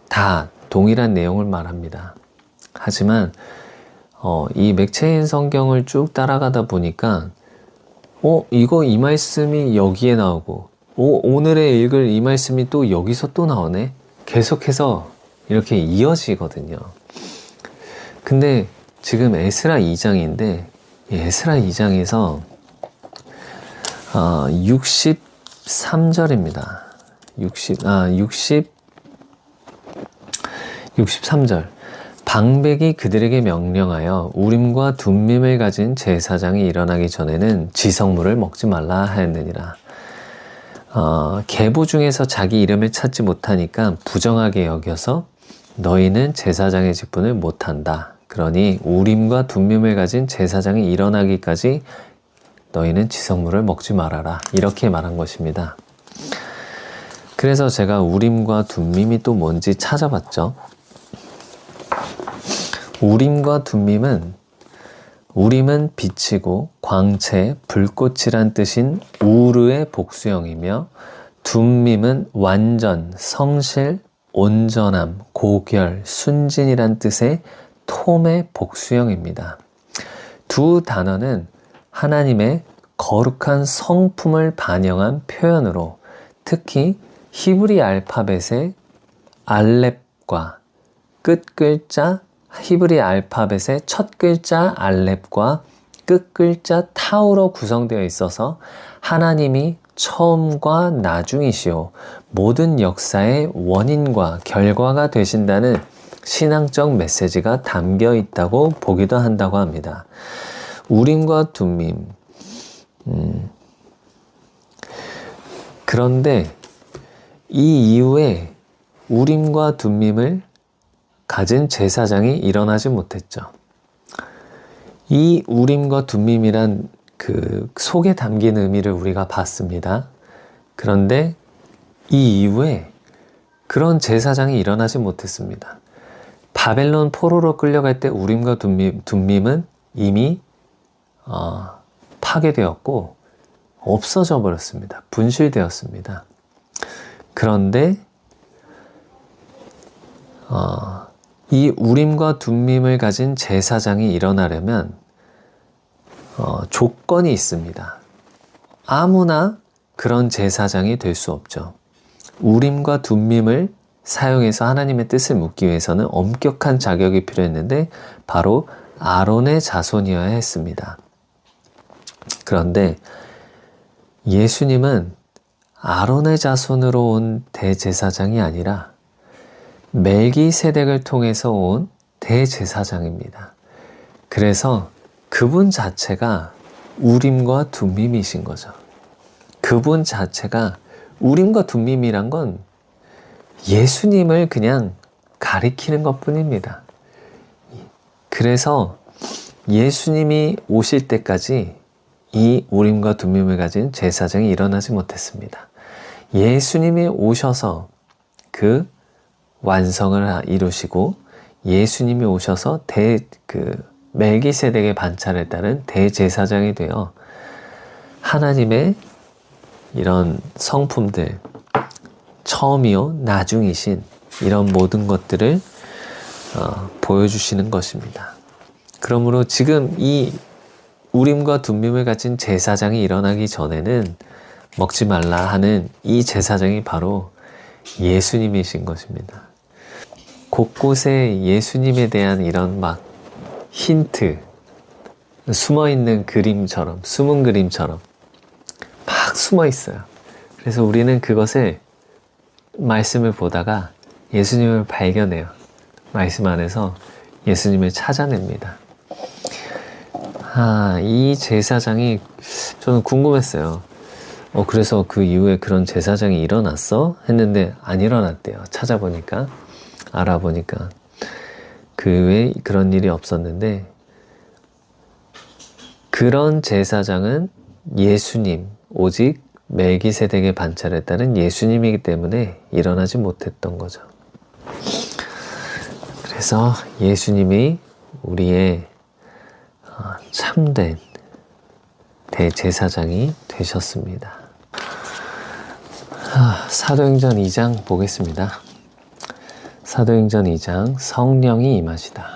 다 동일한 내용을 말합니다. 하지만 이 맥체인 성경을 쭉 따라가다 보니까 이 말씀이 여기에 나오고 오늘의 읽을 이 말씀이 또 여기서 또 나오네? 계속해서 이렇게 이어지거든요. 근데 지금 에스라 2장인데 에스라 2장에서 63절입니다. 63절. 방백이 그들에게 명령하여 우림과 둠밈을 가진 제사장이 일어나기 전에는 지성물을 먹지 말라 하였느니라. 계보 중에서 자기 이름을 찾지 못하니까 부정하게 여겨서 너희는 제사장의 직분을 못한다. 그러니 우림과 둠밈을 가진 제사장이 일어나기까지 너희는 지성물을 먹지 말아라. 이렇게 말한 것입니다. 그래서 제가 우림과 둠밈이 또 뭔지 찾아봤죠. 우림과 둠밈은 우림은 빛이고 광채, 불꽃이란 뜻인 우르의 복수형이며 둠밈은 완전, 성실, 온전함, 고결, 순진이란 뜻의 톰의 복수형입니다. 두 단어는 하나님의 거룩한 성품을 반영한 표현으로 특히 히브리 알파벳의 알렙과 끝글자 히브리 알파벳의 첫 글자 알렙과 끝 글자 타우로 구성되어 있어서 하나님이 처음과 나중이시오 모든 역사의 원인과 결과가 되신다는 신앙적 메시지가 담겨 있다고 보기도 한다고 합니다. 우림과 둠밈. 그런데 이 이후에 우림과 둠밈을 가진 제사장이 일어나지 못했죠. 이 우림과 둠밈이란 그 속에 담긴 의미를 우리가 봤습니다. 그런데 이 이후에 그런 제사장이 일어나지 못했습니다. 바벨론 포로로 끌려갈 때 우림과 둠밈은 이미 파괴되었고 없어져 버렸습니다. 분실되었습니다. 그런데 이 우림과 둠밈을 가진 제사장이 일어나려면 조건이 있습니다. 아무나 그런 제사장이 될 수 없죠. 우림과 둠밈을 사용해서 하나님의 뜻을 묻기 위해서는 엄격한 자격이 필요했는데 바로 아론의 자손이어야 했습니다. 그런데 예수님은 아론의 자손으로 온 대제사장이 아니라 멜기세덱을 통해서 온 대제사장입니다. 그래서 그분 자체가 우림과 둠밈이신 거죠. 그분 자체가 우림과 둠밈이란 건 예수님을 그냥 가리키는 것뿐입니다. 그래서 예수님이 오실 때까지 이 우림과 둠밈을 가진 제사장이 일어나지 못했습니다. 예수님이 오셔서 그 완성을 이루시고 예수님이 오셔서 멜기세덱의 반차를 따른 대제사장이 되어 하나님의 이런 성품들, 처음이요 나중이신 이런 모든 것들을 보여주시는 것입니다. 그러므로 지금 이 우림과 둠밈을 가진 제사장이 일어나기 전에는 먹지 말라 하는 이 제사장이 바로 예수님이신 것입니다. 곳곳에 예수님에 대한 이런 막 힌트, 숨어있는 그림처럼, 숨은 그림처럼 막 숨어 있어요. 그래서 우리는 그것을 말씀을 보다가 예수님을 발견해요. 말씀 안에서 예수님을 찾아냅니다. 이 제사장이 저는 궁금했어요. 그래서 그 이후에 그런 제사장이 일어났어? 했는데 안 일어났대요. 찾아보니까, 알아보니까 그 외에 그런 일이 없었는데, 그런 제사장은 예수님, 오직 멜기세덱의 반차를 따른 예수님이기 때문에 일어나지 못했던 거죠. 그래서 예수님이 우리의 참된 대제사장이 되셨습니다. 사도행전 2장 보겠습니다. 사도행전 2장 성령이 임하시다.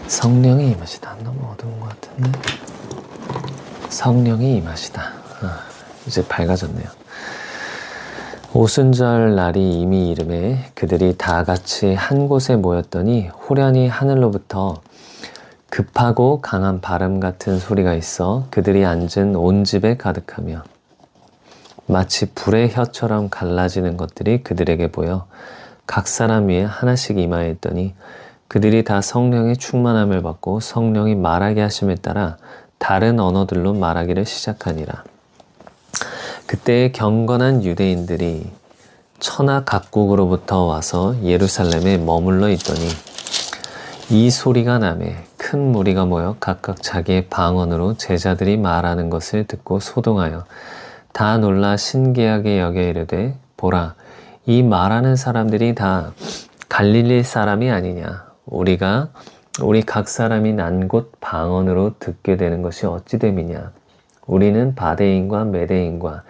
성령이 임하시다. 너무 어두운 것 같은데. 성령이 임하시다. 이제 밝아졌네요. 오순절 날이 이미 이름에 그들이 다 같이 한 곳에 모였더니 호련히 하늘로부터 급하고 강한 바람 같은 소리가 있어 그들이 앉은 온 집에 가득하며 마치 불의 혀처럼 갈라지는 것들이 그들에게 보여 각 사람 위에 하나씩 임하였더니 그들이 다 성령의 충만함을 받고 성령이 말하게 하심에 따라 다른 언어들로 말하기를 시작하니라. 그때 경건한 유대인들이 천하 각국으로부터 와서 예루살렘에 머물러 있더니 이 소리가 나매 큰 무리가 모여 각각 자기의 방언으로 제자들이 말하는 것을 듣고 소동하여 다 놀라 신기하게 여겨 이르되 보라, 이 말하는 사람들이 다 갈릴리 사람이 아니냐. 우리 각 사람이 난 곳 방언으로 듣게 되는 것이 어찌 됨이냐. 우리는 바데인과 메데인과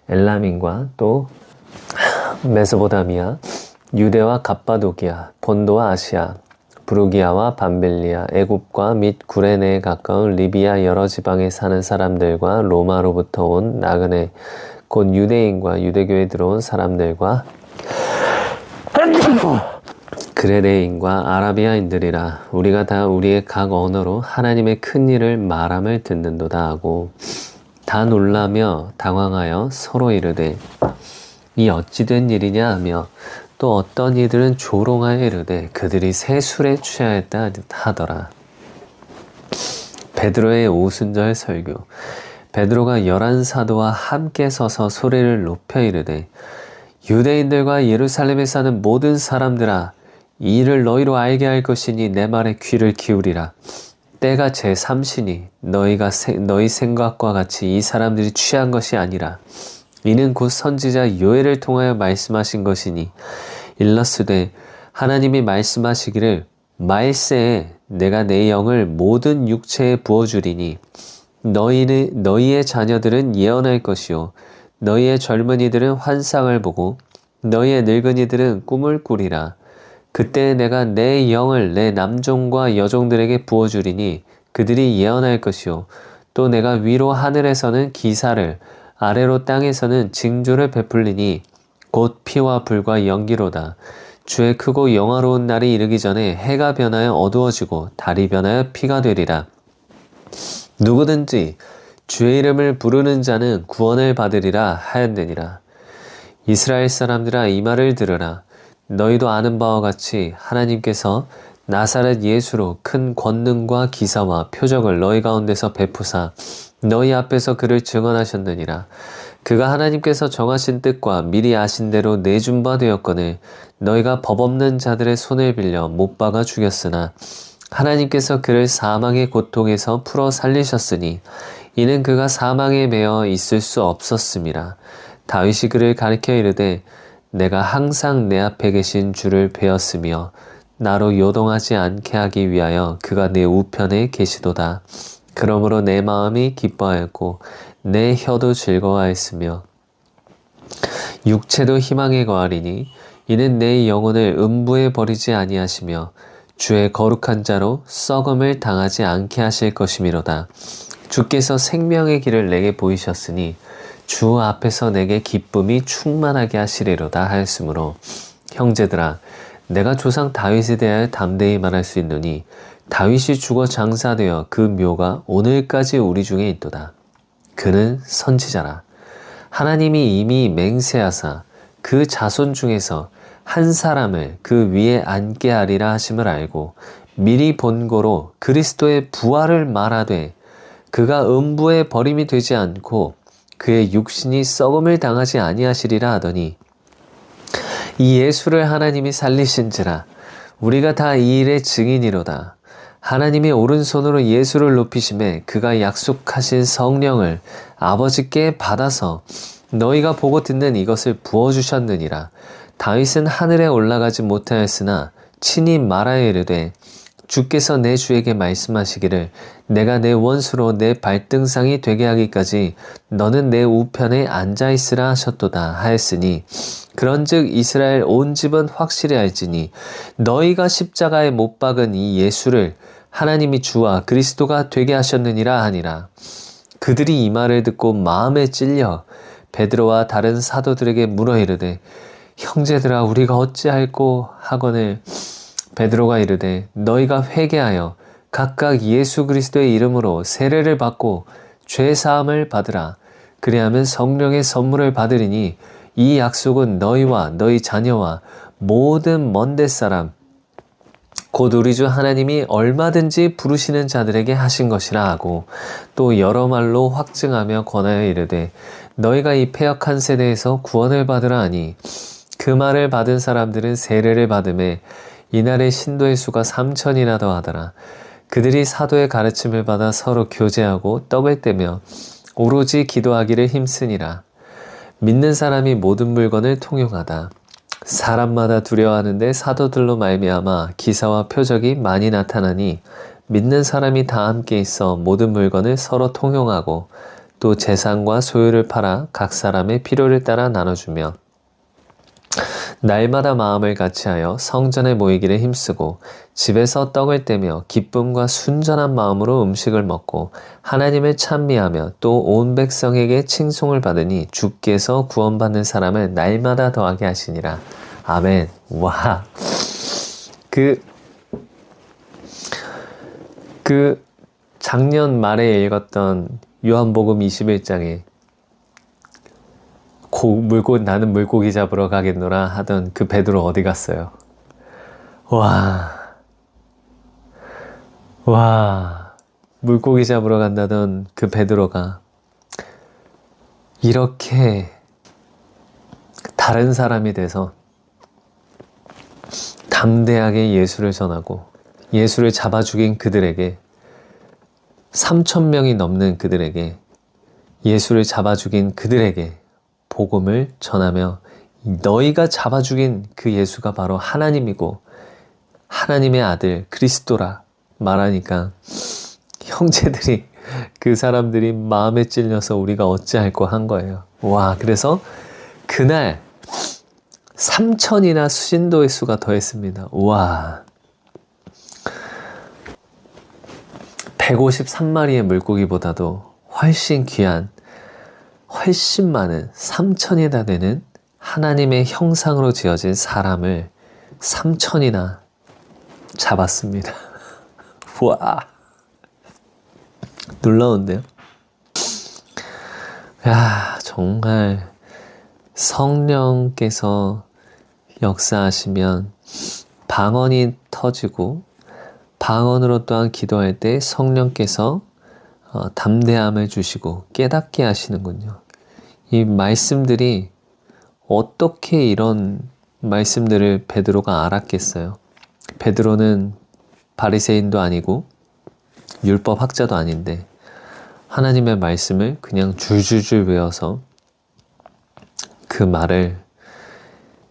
엘람인과 또 메소보다미아, 유대와 갑바도기아, 본도와 아시아, 부르기아와 밤빌리아, 애굽과 및 구레네에 가까운 리비아 여러 지방에 사는 사람들과 로마로부터 온 나그네 곧 유대인과 유대교에 들어온 사람들과 그레네인과 아라비아인들이라. 우리가 다 우리의 각 언어로 하나님의 큰 일을 말함을 듣는도다 하고 다 놀라며 당황하여 서로 이르되 이 어찌 된 일이냐 하며 또 어떤 이들은 조롱하여 이르되 그들이 새 술에 취하였다 하더라. 베드로의 오순절 설교. 베드로가 11사도와 함께 서서 소리를 높여 이르되 유대인들과 예루살렘에 사는 모든 사람들아, 이 일을 너희로 알게 할 것이니 내 말에 귀를 기울이라. 때가 제3시니 너희 생각과 같이 이 사람들이 취한 것이 아니라 이는 곧 선지자 요엘을 통하여 말씀하신 것이니 일러스되 하나님이 말씀하시기를 말세에 내가 내 영을 모든 육체에 부어주리니 너희의 자녀들은 예언할 것이요 너희의 젊은이들은 환상을 보고 너희의 늙은이들은 꿈을 꾸리라. 그때 내가 내 영을 내 남종과 여종들에게 부어주리니 그들이 예언할 것이요 또 내가 위로 하늘에서는 기사를 아래로 땅에서는 징조를 베풀리니 곧 피와 불과 연기로다. 주의 크고 영화로운 날이 이르기 전에 해가 변하여 어두워지고 달이 변하여 피가 되리라. 누구든지 주의 이름을 부르는 자는 구원을 받으리라 하였느니라. 이스라엘 사람들아, 이 말을 들으라. 너희도 아는 바와 같이 하나님께서 나사렛 예수로 큰 권능과 기사와 표적을 너희 가운데서 베푸사 너희 앞에서 그를 증언하셨느니라. 그가 하나님께서 정하신 뜻과 미리 아신 대로 내준 바 되었거늘 너희가 법 없는 자들의 손을 빌려 못 박아 죽였으나 하나님께서 그를 사망의 고통에서 풀어 살리셨으니 이는 그가 사망에 매어 있을 수 없었음이라. 다윗이 그를 가리켜 이르되 내가 항상 내 앞에 계신 주를 배웠으며 나로 요동하지 않게 하기 위하여 그가 내 우편에 계시도다. 그러므로 내 마음이 기뻐하였고 내 혀도 즐거워하였으며 육체도 희망에 거하리니 이는 내 영혼을 음부에 버리지 아니하시며 주의 거룩한 자로 썩음을 당하지 않게 하실 것이미로다. 주께서 생명의 길을 내게 보이셨으니 주 앞에서 내게 기쁨이 충만하게 하시리로다 하였으므로 형제들아 내가 조상 다윗에 대하여 담대히 말할 수 있노니 다윗이 죽어 장사되어 그 묘가 오늘까지 우리 중에 있도다. 그는 선지자라. 하나님이 이미 맹세하사 그 자손 중에서 한 사람을 그 위에 앉게 하리라 하심을 알고 미리 본고로 그리스도의 부활을 말하되 그가 음부에 버림이 되지 않고 그의 육신이 썩음을 당하지 아니하시리라 하더니 이 예수를 하나님이 살리신지라. 우리가 다 이 일의 증인이로다. 하나님이 오른손으로 예수를 높이심에 그가 약속하신 성령을 아버지께 받아서 너희가 보고 듣는 이것을 부어주셨느니라. 다윗은 하늘에 올라가지 못하였으나 친히 말하여 이르되 주께서 내 주에게 말씀하시기를 내가 내 원수로 내 발등상이 되게 하기까지 너는 내 우편에 앉아있으라 하셨도다 하였으니 그런즉 이스라엘 온 집은 확실히 알지니 너희가 십자가에 못 박은 이 예수를 하나님이 주와 그리스도가 되게 하셨느니라 하니라. 그들이 이 말을 듣고 마음에 찔려 베드로와 다른 사도들에게 물어 이르되 형제들아 우리가 어찌할꼬 하거늘 베드로가 이르되 너희가 회개하여 각각 예수 그리스도의 이름으로 세례를 받고 죄 사함을 받으라. 그리하면 성령의 선물을 받으리니 이 약속은 너희와 너희 자녀와 모든 먼데 사람 곧 우리 주 하나님이 얼마든지 부르시는 자들에게 하신 것이라 하고 또 여러 말로 확증하며 권하여 이르되 너희가 이 패역한 세대에서 구원을 받으라 하니 그 말을 받은 사람들은 세례를 받음에 이날의 신도의 수가 3,000이나 더하더라. 그들이 사도의 가르침을 받아 서로 교제하고 떡을 떼며 오로지 기도하기를 힘쓰니라. 믿는 사람이 모든 물건을 통용하다. 사람마다 두려워하는데 사도들로 말미암아 기사와 표적이 많이 나타나니 믿는 사람이 다 함께 있어 모든 물건을 서로 통용하고 또 재산과 소유를 팔아 각 사람의 필요를 따라 나눠주며 날마다 마음을 같이하여 성전에 모이기를 힘쓰고 집에서 떡을 떼며 기쁨과 순전한 마음으로 음식을 먹고 하나님을 찬미하며 또 온 백성에게 칭송을 받으니 주께서 구원받는 사람을 날마다 더하게 하시니라. 아멘. 와. 작년 말에 읽었던 요한복음 21장에 나는 물고기 잡으러 가겠노라 하던 그 베드로 어디 갔어요? 와, 물고기 잡으러 간다던 그 베드로가 이렇게 다른 사람이 돼서 담대하게 예수를 전하고 예수를 잡아 죽인 그들에게 3,000명이 넘는 그들에게 예수를 잡아 죽인 그들에게 복음을 전하며 너희가 잡아 죽인 그 예수가 바로 하나님이고 하나님의 아들 그리스도라 말하니까 형제들이 그 사람들이 마음에 찔려서 우리가 어찌할꼬 한 거예요. 와, 그래서 그날 3,000이나 신도의 수가 더했습니다. 와, 153마리의 물고기보다도 훨씬 귀한 훨씬 많은 3,000이나 되는 하나님의 형상으로 지어진 사람을 3,000이나 잡았습니다. 와, 놀라운데요? 야, 정말 성령께서 역사하시면 방언이 터지고 방언으로 또한 기도할 때 성령께서 담대함을 주시고 깨닫게 하시는군요. 이 말씀들이 어떻게 이런 말씀들을 베드로가 알았겠어요? 베드로는 바리새인도 아니고 율법 학자도 아닌데 하나님의 말씀을 그냥 줄줄줄 외워서 그 말을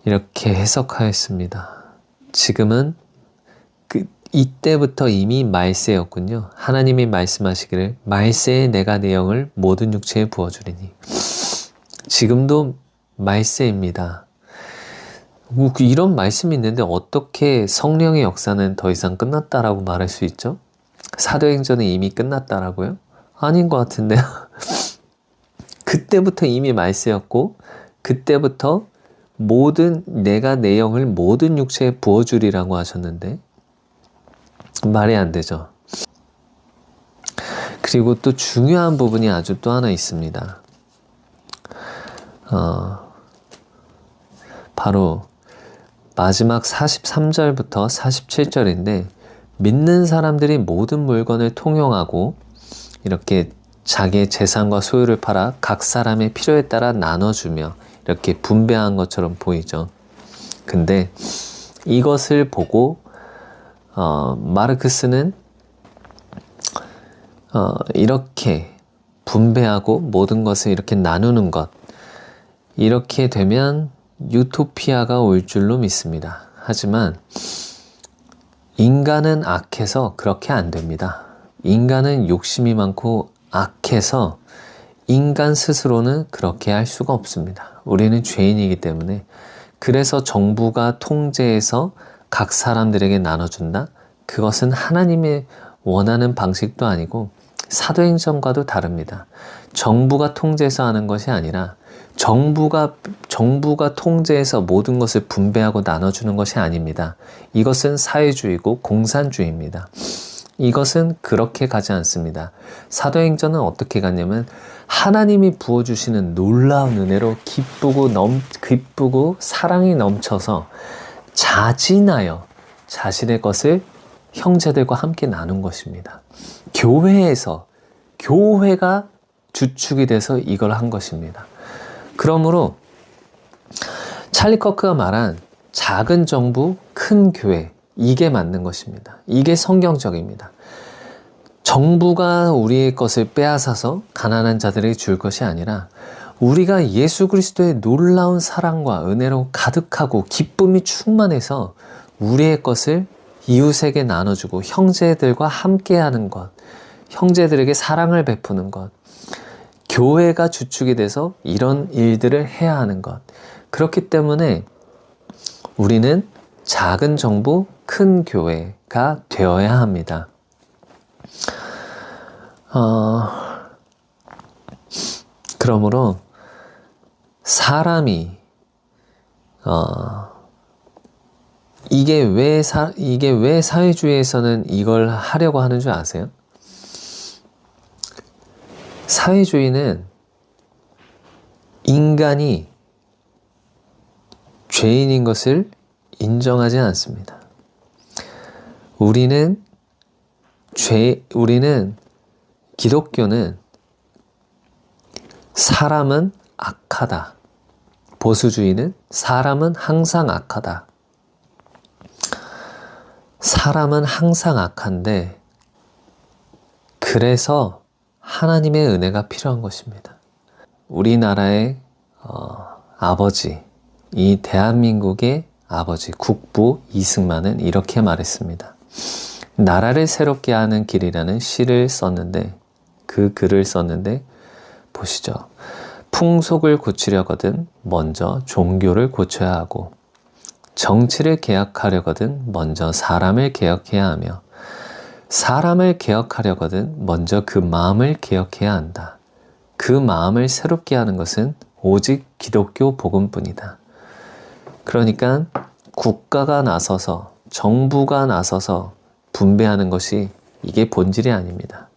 이렇게 해석하였습니다. 지금은 이때부터 이미 말세였군요. 하나님이 말씀하시기를 말세에 내가 내 영을 모든 육체에 부어주리니. 지금도 말세입니다. 이런 말씀이 있는데 어떻게 성령의 역사는 더 이상 끝났다라고 말할 수 있죠? 사도행전은 이미 끝났다라고요? 아닌 것 같은데요. 그때부터 이미 말세였고 그때부터 내가 내 영을 모든 육체에 부어주리라고 하셨는데 말이 안 되죠. 그리고 또 중요한 부분이 아주 또 하나 있습니다. 바로 마지막 43절부터 47절인데 믿는 사람들이 모든 물건을 통용하고 이렇게 자기의 재산과 소유를 팔아 각 사람의 필요에 따라 나눠주며 이렇게 분배한 것처럼 보이죠. 근데 이것을 보고 마르크스는 이렇게 분배하고 모든 것을 이렇게 나누는 것, 이렇게 되면 유토피아가 올 줄로 믿습니다. 하지만 인간은 악해서 그렇게 안 됩니다. 인간은 욕심이 많고 악해서 인간 스스로는 그렇게 할 수가 없습니다. 우리는 죄인이기 때문에. 그래서 정부가 통제해서 각 사람들에게 나눠준다? 그것은 하나님의 원하는 방식도 아니고 사도행전과도 다릅니다. 정부가 통제해서 하는 것이 아니라 정부가 통제해서 모든 것을 분배하고 나눠주는 것이 아닙니다. 이것은 사회주의고 공산주의입니다. 이것은 그렇게 가지 않습니다. 사도행전은 어떻게 갔냐면 하나님이 부어주시는 놀라운 은혜로 기쁘고 사랑이 넘쳐서 자진하여 자신의 것을 형제들과 함께 나눈 것입니다. 교회가 주축이 돼서 이걸 한 것입니다. 그러므로 찰리 커크가 말한 작은 정부, 큰 교회, 이게 맞는 것입니다. 이게 성경적입니다. 정부가 우리의 것을 빼앗아서 가난한 자들에게 줄 것이 아니라 우리가 예수 그리스도의 놀라운 사랑과 은혜로 가득하고 기쁨이 충만해서 우리의 것을 이웃에게 나눠주고 형제들과 함께하는 것, 형제들에게 사랑을 베푸는 것, 교회가 주축이 돼서 이런 일들을 해야 하는 것. 그렇기 때문에 우리는 작은 정부, 큰 교회가 되어야 합니다. 그러므로 사람이 이게 왜 사회주의에서는 이걸 하려고 하는 줄 아세요? 사회주의는 인간이 죄인인 것을 인정하지 않습니다. 기독교는 사람은 악하다. 보수주의는 사람은 항상 악하다. 사람은 항상 악한데 그래서 하나님의 은혜가 필요한 것입니다. 우리나라의 아버지, 이 대한민국의 아버지 국부 이승만은 이렇게 말했습니다. 나라를 새롭게 하는 길이라는 시를 썼는데 그 글을 썼는데 보시죠. 풍속을 고치려거든 먼저 종교를 고쳐야 하고 정치를 개혁하려거든 먼저 사람을 개혁해야 하며 사람을 개혁하려거든 먼저 그 마음을 개혁해야 한다. 그 마음을 새롭게 하는 것은 오직 기독교 복음뿐이다. 그러니까 국가가 나서서 정부가 나서서 분배하는 것이 이게 본질이 아닙니다.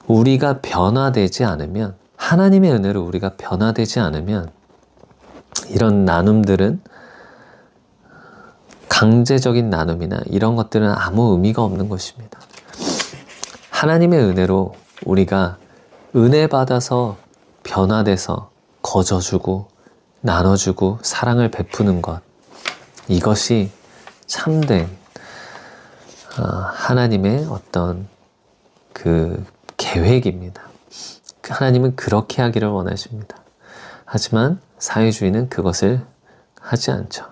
우리가 변화되지 않으면 하나님의 은혜로 우리가 변화되지 않으면 이런 나눔들은 강제적인 나눔이나 이런 것들은 아무 의미가 없는 것입니다. 하나님의 은혜로 우리가 은혜 받아서 변화돼서 거저주고 나눠주고 사랑을 베푸는 것, 이것이 참된 하나님의 어떤 그 계획입니다. 하나님은 그렇게 하기를 원하십니다. 하지만 사회주의는 그것을 하지 않죠.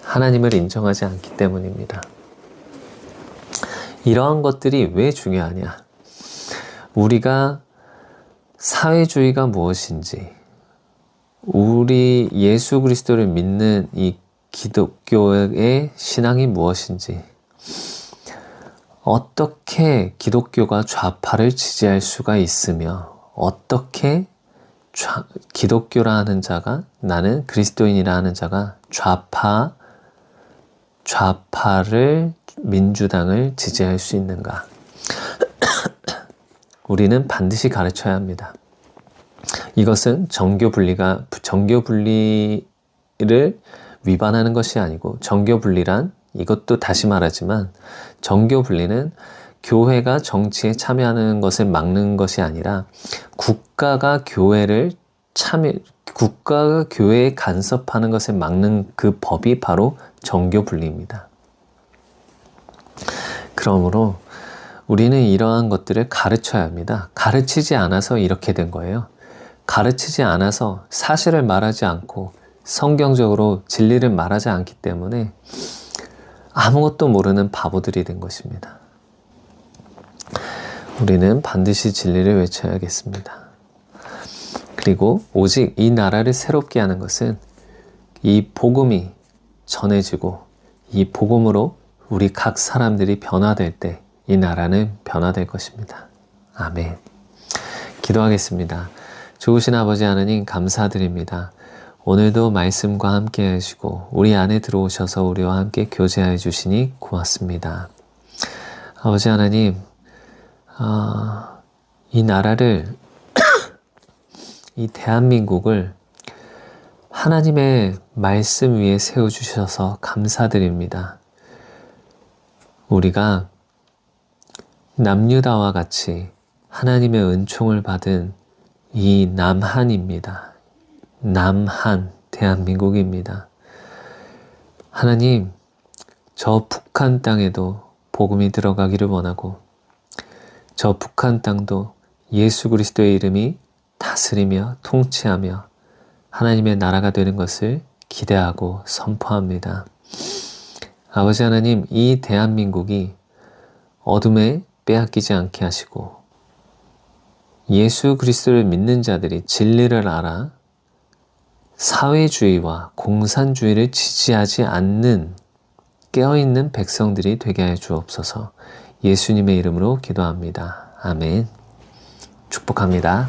하나님을 인정하지 않기 때문입니다. 이러한 것들이 왜 중요하냐? 우리가 사회주의가 무엇인지, 우리 예수 그리스도를 믿는 이 기독교의 신앙이 무엇인지, 어떻게 기독교가 좌파를 지지할 수가 있으며, 어떻게 기독교라 하는 자가, 나는 그리스도인이라 하는 자가 좌파를, 민주당을 지지할 수 있는가? 우리는 반드시 가르쳐야 합니다. 이것은 정교 분리를 위반하는 것이 아니고, 정교 분리란, 이것도 다시 말하지만, 정교 분리는 교회가 정치에 참여하는 것을 막는 것이 아니라 국가가 교회에 간섭하는 것을 막는 그 법이 바로 정교 분리입니다. 그러므로 우리는 이러한 것들을 가르쳐야 합니다. 가르치지 않아서 이렇게 된 거예요. 가르치지 않아서 사실을 말하지 않고 성경적으로 진리를 말하지 않기 때문에 아무것도 모르는 바보들이 된 것입니다. 우리는 반드시 진리를 외쳐야겠습니다. 그리고 오직 이 나라를 새롭게 하는 것은 이 복음이 전해지고 이 복음으로 우리 각 사람들이 변화될 때 이 나라는 변화될 것입니다. 아멘. 기도하겠습니다. 좋으신 아버지 하나님 감사드립니다. 오늘도 말씀과 함께 하시고 우리 안에 들어오셔서 우리와 함께 교제하여 주시니 고맙습니다. 아버지 하나님, 이 나라를 이 대한민국을 하나님의 말씀 위에 세워주셔서 감사드립니다. 우리가 남유다와 같이 하나님의 은총을 받은 이 남한입니다. 남한, 대한민국입니다. 하나님, 저 북한 땅에도 복음이 들어가기를 원하고 저 북한 땅도 예수 그리스도의 이름이 다스리며 통치하며 하나님의 나라가 되는 것을 기대하고 선포합니다. 아버지 하나님, 이 대한민국이 어둠에 빼앗기지 않게 하시고 예수 그리스도를 믿는 자들이 진리를 알아 사회주의와 공산주의를 지지하지 않는 깨어있는 백성들이 되게 하여 주옵소서. 예수님의 이름으로 기도합니다. 아멘. 축복합니다.